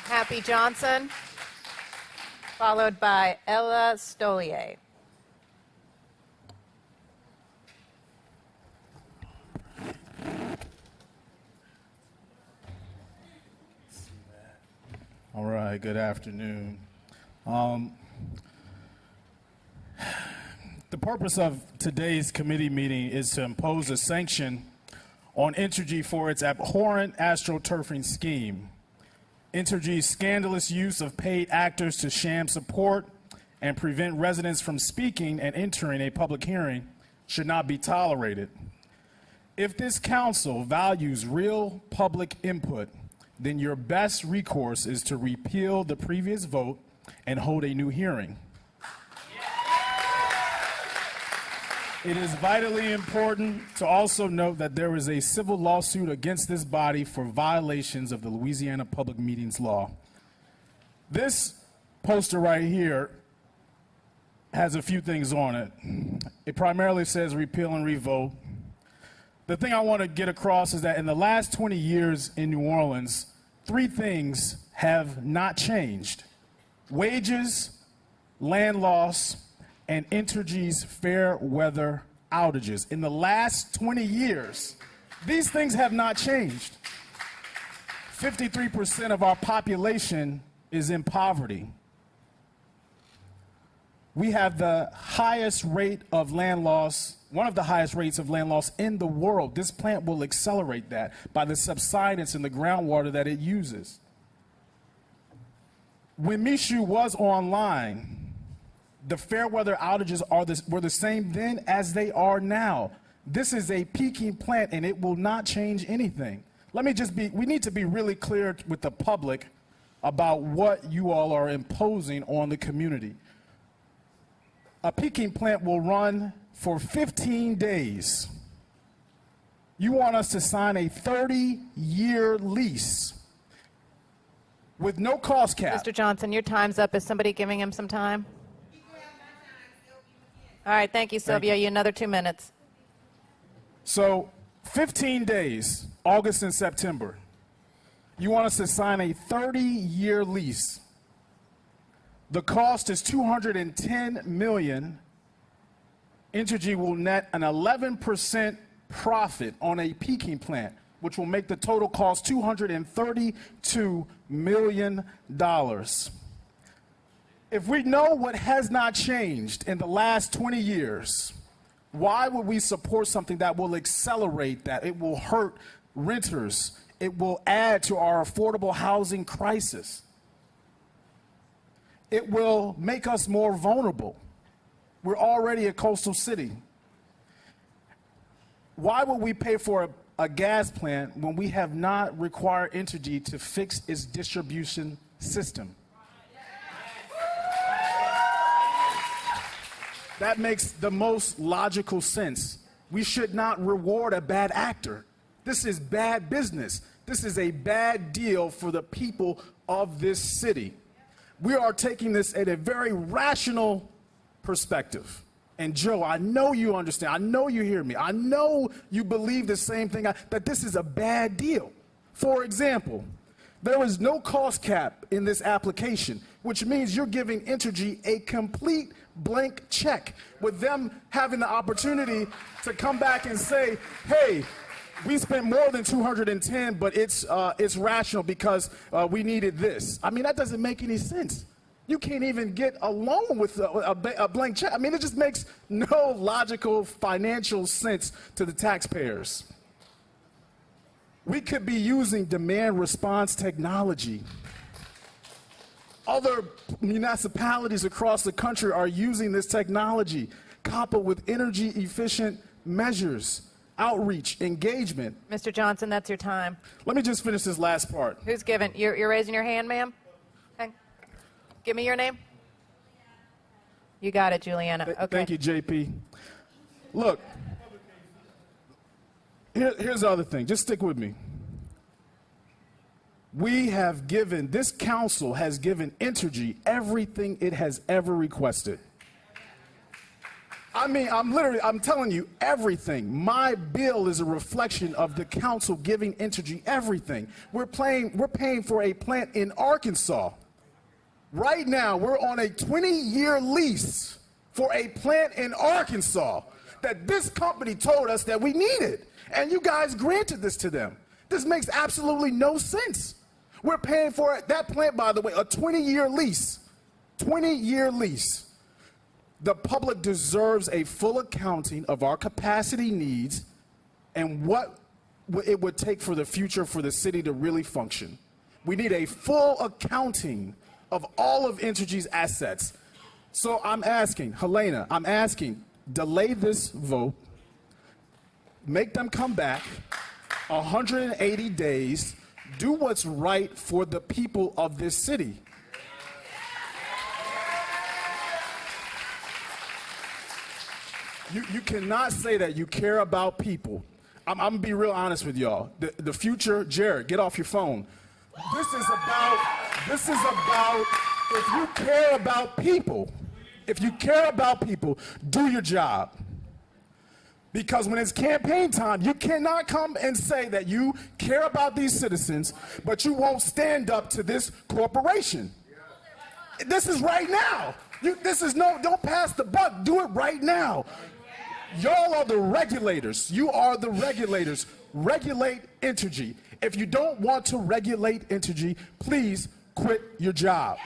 Happy Johnson, followed by Ella Stolier. All right, good afternoon. The purpose of today's committee meeting is to impose a sanction on Entergy for its abhorrent astroturfing scheme. Entergy's scandalous use of paid actors to sham support and prevent residents from speaking and entering a public hearing should not be tolerated. If this council values real public input, then your best recourse is to repeal the previous vote and hold a new hearing. It is vitally important to also note that there is a civil lawsuit against this body for violations of the Louisiana Public Meetings Law. This poster right here has a few things on it. It primarily says repeal and revote. The thing I want to get across is that in the last 20 years in New Orleans, 3 things have not changed: wages, land loss, and Entergy's fair weather outages. In the last 20 years, these things have not changed. 53% of our population is in poverty. We have the highest rate of land loss, one of the highest rates of land loss in the world. This plant will accelerate that by the subsidence in the groundwater that it uses. When Michoud was online, the fair weather outages were the same then as they are now. This is a peaking plant and it will not change anything. We need to be really clear with the public about what you all are imposing on the community. A peaking plant will run for 15 days. You want us to sign a 30-year lease with no cost cap. Mr. Johnson, your time's up. Is somebody giving him some time? All right, thank you, Sylvia. You another 2 minutes. So 15 days, August and September. You want us to sign a 30-year lease. The cost is $210 million. Entergy will net an 11% profit on a peaking plant, which will make the total cost $232 million. If we know what has not changed in the last 20 years, why would we support something that will accelerate that? It will hurt renters. It will add to our affordable housing crisis. It will make us more vulnerable. We're already a coastal city. Why would we pay for a gas plant when we have not required Entergy to fix its distribution system? That makes the most logical sense. We should not reward a bad actor. This is bad business. This is a bad deal for the people of this city. We are taking this at a very rational perspective. And Joe, I know you understand. I know you hear me. I know you believe the same thing, that this is a bad deal. For example, there is no cost cap in this application, which means you're giving Entergy a complete blank check, with them having the opportunity to come back and say, hey, we spent more than 210, but it's rational because we needed this. I mean, that doesn't make any sense. You can't even get a loan with a blank check. I mean, it just makes no logical financial sense to the taxpayers. We could be using demand response technology. Other municipalities across the country are using this technology, coupled with energy efficient measures, outreach, engagement. Mr. Johnson, that's your time. Let me just finish this last part. Who's giving? You're raising your hand, ma'am? Okay. Give me your name. You got it, Juliana. Okay. Thank you, JP. Look, here's the other thing. Just stick with me. This council has given Entergy everything it has ever requested. I mean, I'm telling you everything. My bill is a reflection of the council giving Entergy everything. We're paying for a plant in Arkansas. Right now, we're on a 20-year lease for a plant in Arkansas that this company told us that we needed. And you guys granted this to them. This makes absolutely no sense. We're paying for that plant, by the way, a 20-year lease. 20-year lease. The public deserves a full accounting of our capacity needs and what it would take for the future for the city to really function. We need a full accounting of all of Entergy's assets. So I'm asking, Helena, delay this vote, make them come back, 180 days, do what's right for the people of this city. You cannot say that you care about people. I'm going to be real honest with y'all. The future, Jared, get off your phone. This is about if you care about people, do your job. Because when it's campaign time, you cannot come and say that you care about these citizens, but you won't stand up to this corporation. This is right now. Don't pass the buck. Do it right now. Y'all are the regulators. You are the regulators. Regulate Entergy. If you don't want to regulate Entergy, please quit your job.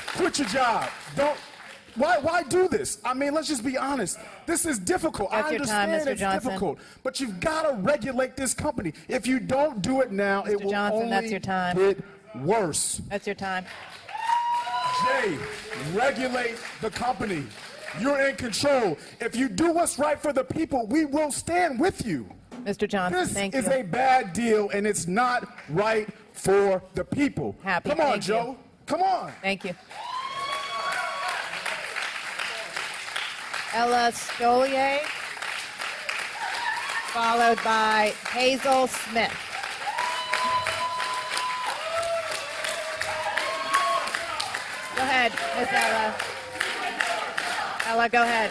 Quit your job. Why do this? I mean, let's just be honest. This is difficult. That's I understand your time, Mr. it's Johnson. difficult, but you've got to regulate this company. If you don't do it now, it will Johnson, only that's your time. get worse. That's your time. Jay, regulate the company. You're in control. If you do what's right for the people, we will stand with you. Mr. Johnson, thank you. This is a bad deal, and it's not right for the people. Happy. Come on, Thank Joe. you. Come on. Thank you. Ella Stolier, followed by Hazel Smith. Go ahead, Miss Ella. Ella, go ahead.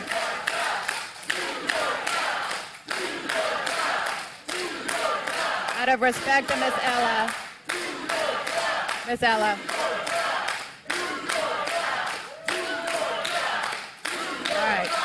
Out of respect to Miss Ella. Miss Ella.